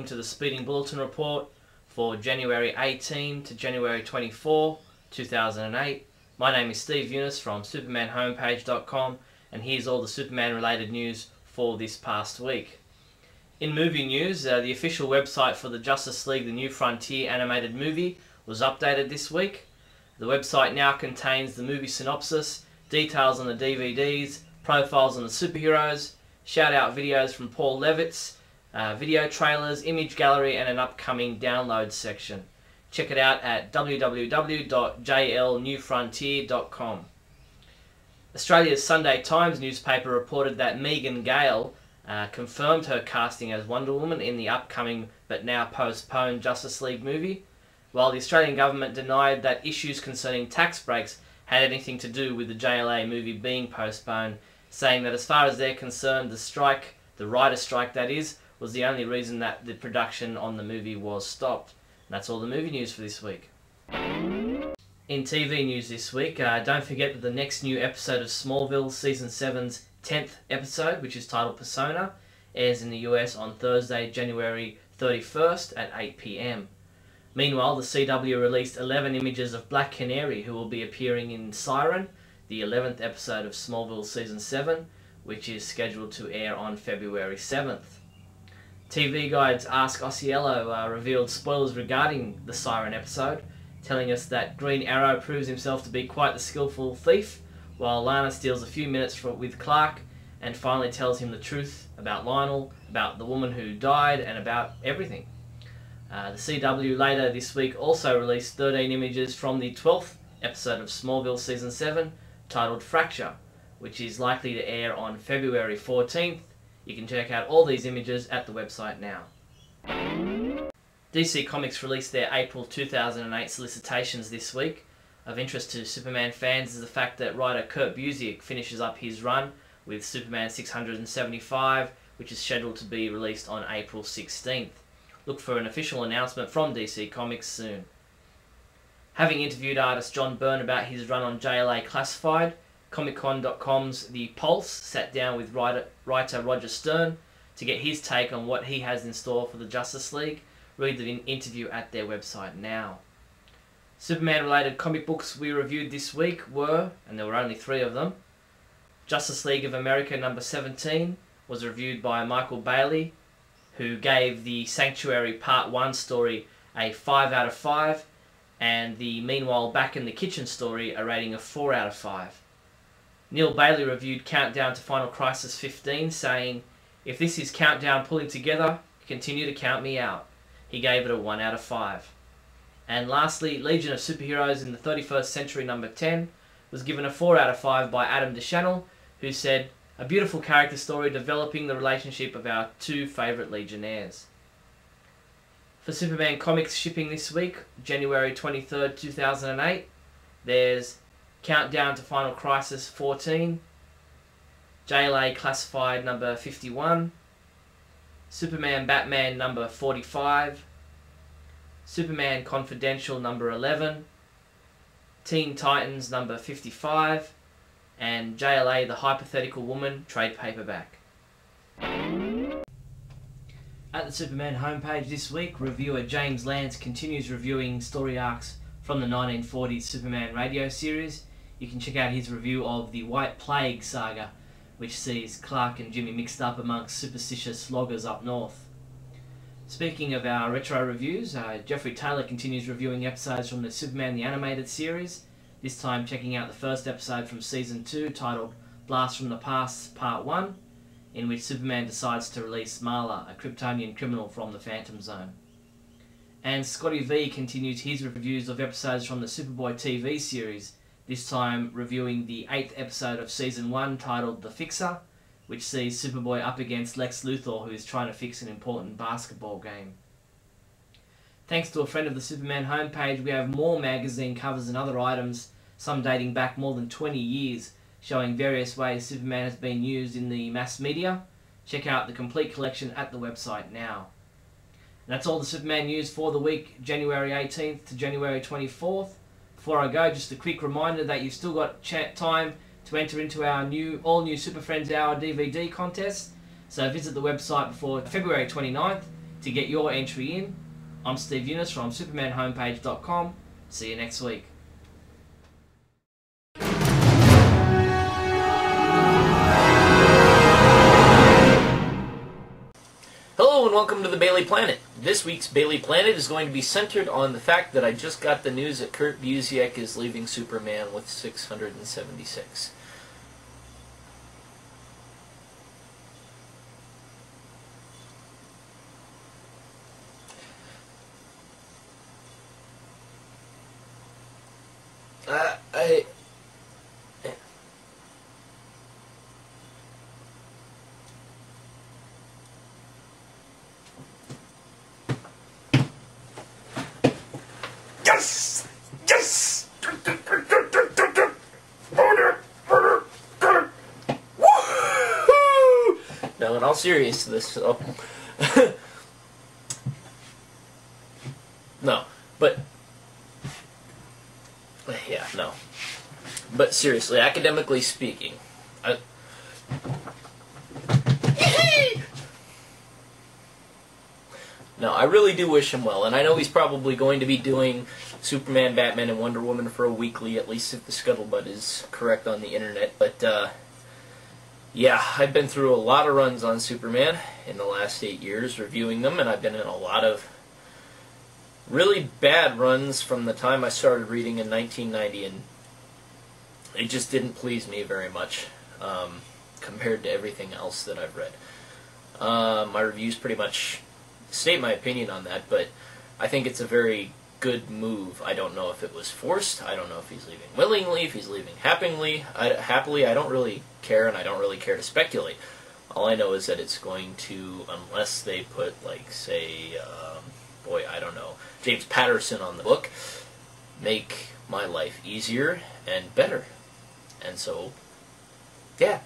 to the Speeding Bulletin report for January 18 to January 24, 2008. My name is Steve Younis from supermanhomepage.com, and here's all the Superman related news for this past week. In movie news, the official website for the Justice League The New Frontier animated movie was updated this week. The website now contains the movie synopsis, details on the DVDs, profiles on the superheroes, shout-out videos from Paul Levitz, video trailers, image gallery, and an upcoming download section. Check it out at www.jlnewfrontier.com. Australia's Sunday Times newspaper reported that Megan Gale confirmed her casting as Wonder Woman in the upcoming but now postponed Justice League movie, while the Australian government denied that issues concerning tax breaks had anything to do with the JLA movie being postponed, saying that as far as they're concerned, the writer's strike that is, was the only reason that the production on the movie was stopped. And that's all the movie news for this week. In TV news this week, don't forget that the next new episode of Smallville Season 7's 10th episode, which is titled Persona, airs in the US on Thursday, January 31st at 8 PM. Meanwhile, the CW released 11 images of Black Canary, who will be appearing in Siren, the 11th episode of Smallville Season 7, which is scheduled to air on February 7th. TV Guide's Ask Osiello revealed spoilers regarding the Siren episode, telling us that Green Arrow proves himself to be quite the skillful thief, while Lana steals a few minutes with Clark and finally tells him the truth about Lionel, about the woman who died, and about everything. The CW later this week also released 13 images from the 12th episode of Smallville Season 7, titled Fracture, which is likely to air on February 14th. You can check out all these images at the website now. DC Comics released their April 2008 solicitations this week. Of interest to Superman fans is the fact that writer Kurt Busiek finishes up his run with Superman 675, which is scheduled to be released on April 16th. Look for an official announcement from DC Comics soon. Having interviewed artist John Byrne about his run on JLA Classified, ComicCon.com's The Pulse sat down with writer Roger Stern to get his take on what he has in store for the Justice League. Read the interview at their website now. Superman-related comic books we reviewed this week were, and there were only 3 of them, Justice League of America number 17 was reviewed by Michael Bailey, who gave the Sanctuary Part 1 story a 5 out of 5, and the Meanwhile Back in the Kitchen story a rating of 4 out of 5. Neal Bailey reviewed Countdown to Final Crisis 15, saying, "If this is Countdown pulling together, continue to count me out." He gave it a 1 out of 5. And lastly, Legion of Superheroes in the 31st Century number 10 was given a 4 out of 5 by Adam DeChannel, who said, "A beautiful character story developing the relationship of our 2 favourite Legionnaires." For Superman comics shipping this week, January 23rd, 2008, there's Countdown to Final Crisis 14, JLA Classified number 51, Superman Batman number 45, Superman Confidential number 11, Teen Titans number 55, and JLA The Hypothetical Woman trade paperback. At the Superman homepage this week, reviewer James Lance continues reviewing story arcs from the 1940s Superman radio series. You can check out his review of the White Plague saga, which sees Clark and Jimmy mixed up amongst superstitious loggers up north. Speaking of our retro reviews, Jeffrey Taylor continues reviewing episodes from the Superman the Animated series, this time checking out the first episode from Season 2 titled Blast from the Past Part 1, in which Superman decides to release Marla, a Kryptonian criminal from the Phantom Zone. And Scotty V continues his reviews of episodes from the Superboy TV series, this time reviewing the 8th episode of Season 1 titled The Fixer, which sees Superboy up against Lex Luthor, who is trying to fix an important basketball game. Thanks to a friend of the Superman homepage, we have more magazine covers and other items, some dating back more than 20 years, showing various ways Superman has been used in the mass media. Check out the complete collection at the website now. And that's all the Superman news for the week, January 18th to January 24th. Before I go, just a quick reminder that you've still got time to enter into our all-new Super Friends Hour DVD contest. So visit the website before February 29th to get your entry in. I'm Steve Younis from supermanhomepage.com. See you next week. Hello and welcome to the Bailey Planet. This week's Bailey Planet is going to be centered on the fact that I just got the news that Kurt Busiek is leaving Superman with 676. Yes! Yes! Woo! No, in all seriousness, no, but yeah, no. But seriously, academically speaking, no, I really do wish him well, and I know he's probably going to be doing Superman, Batman, and Wonder Woman for a weekly, at least if the scuttlebutt is correct on the internet. But, yeah, I've been through a lot of runs on Superman in the last 8 years, reviewing them, and I've been in a lot of really bad runs from the time I started reading in 1990, and it just didn't please me very much compared to everything else that I've read. My reviews pretty much state my opinion on that, but I think it's a very good move. I don't know if it was forced. I don't know if he's leaving willingly, if he's leaving happily. I don't really care, and I don't really care to speculate. All I know is that it's going to, unless they put, like, say, boy, I don't know, James Patterson on the book, make my life easier and better. And so, yeah.